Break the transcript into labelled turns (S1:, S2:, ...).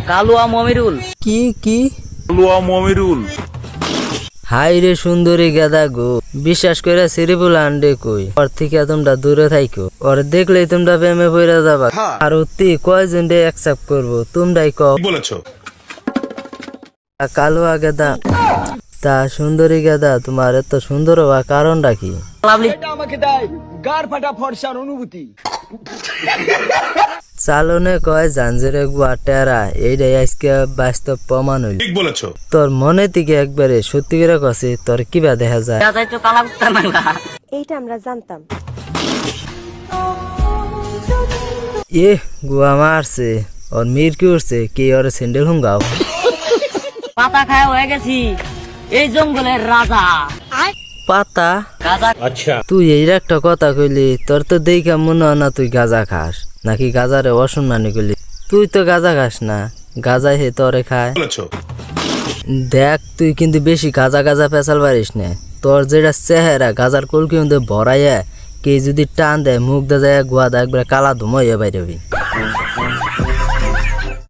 S1: কালুয়া মমিরুল।
S2: কি কি?
S3: কালুয়া মমিরুল।
S2: হাই রে সুন্দরী গেদা গো, বিশ্বাস করে সিরিবুল আন্ডে কই ওর থেকে তোমরা দূরে থাইকো। ওর দেখলেই তোমরা প্রেমে পড়ে যাবা। আর অতি কয়জন রে অ্যাকসেপ্ট করবো তোমরাই কও।
S3: বলেছো
S2: কালুয়া গেদা তা সুন্দরী গেদা তোমার এত সুন্দর হওয়া কারণটা কি?
S4: আমাকে দেয় গার ফাটা ফর্সার অনুভূতি।
S2: চালনে কয় জাঞ্জিরে গুয়া টেরা, এইটাই আজকে বাস্তব প্রমাণ হইল।
S3: ঠিক বলেছো।
S2: তোর মনে থেকে একবারে সত্যি করে কছে তোর কিবা দেখা যায়।
S1: যাই তো কালা কুত্তা নাঙ্গা।
S5: এইটা আমরা জানতাম।
S2: এ গুয়া মারছে, ওর মির কি উঠছে কি ওর স্যান্ডেল হুঙ্গাও।
S1: পাতা খায় হয়ে গেছি এই জঙ্গলের রাজা।
S2: পাতা?
S1: গাজা।
S3: আচ্ছা
S2: তুই এই একটা কথা কইলি, তোর তো দেখা মনে হয় না তুই গাঁজা খাস, নাকি গাঁজারে অসম্মানি করলি। তুই তো গাঁজা খাস না, গাঁজাই হে তোরে খায়।
S3: বলেছো।
S2: দেখ তুই কিন্তু বেশি গাঁজা গাঁজা পেঁচাল পারিস না। তোর যেটা চেহারা গাঁজার কলকি মধ্যে ভরাইয়া কে যদি টান দেয় মুখ দে যায় গুয়া দা একবারে কালা ধুমাইয়া বাইরে হবি।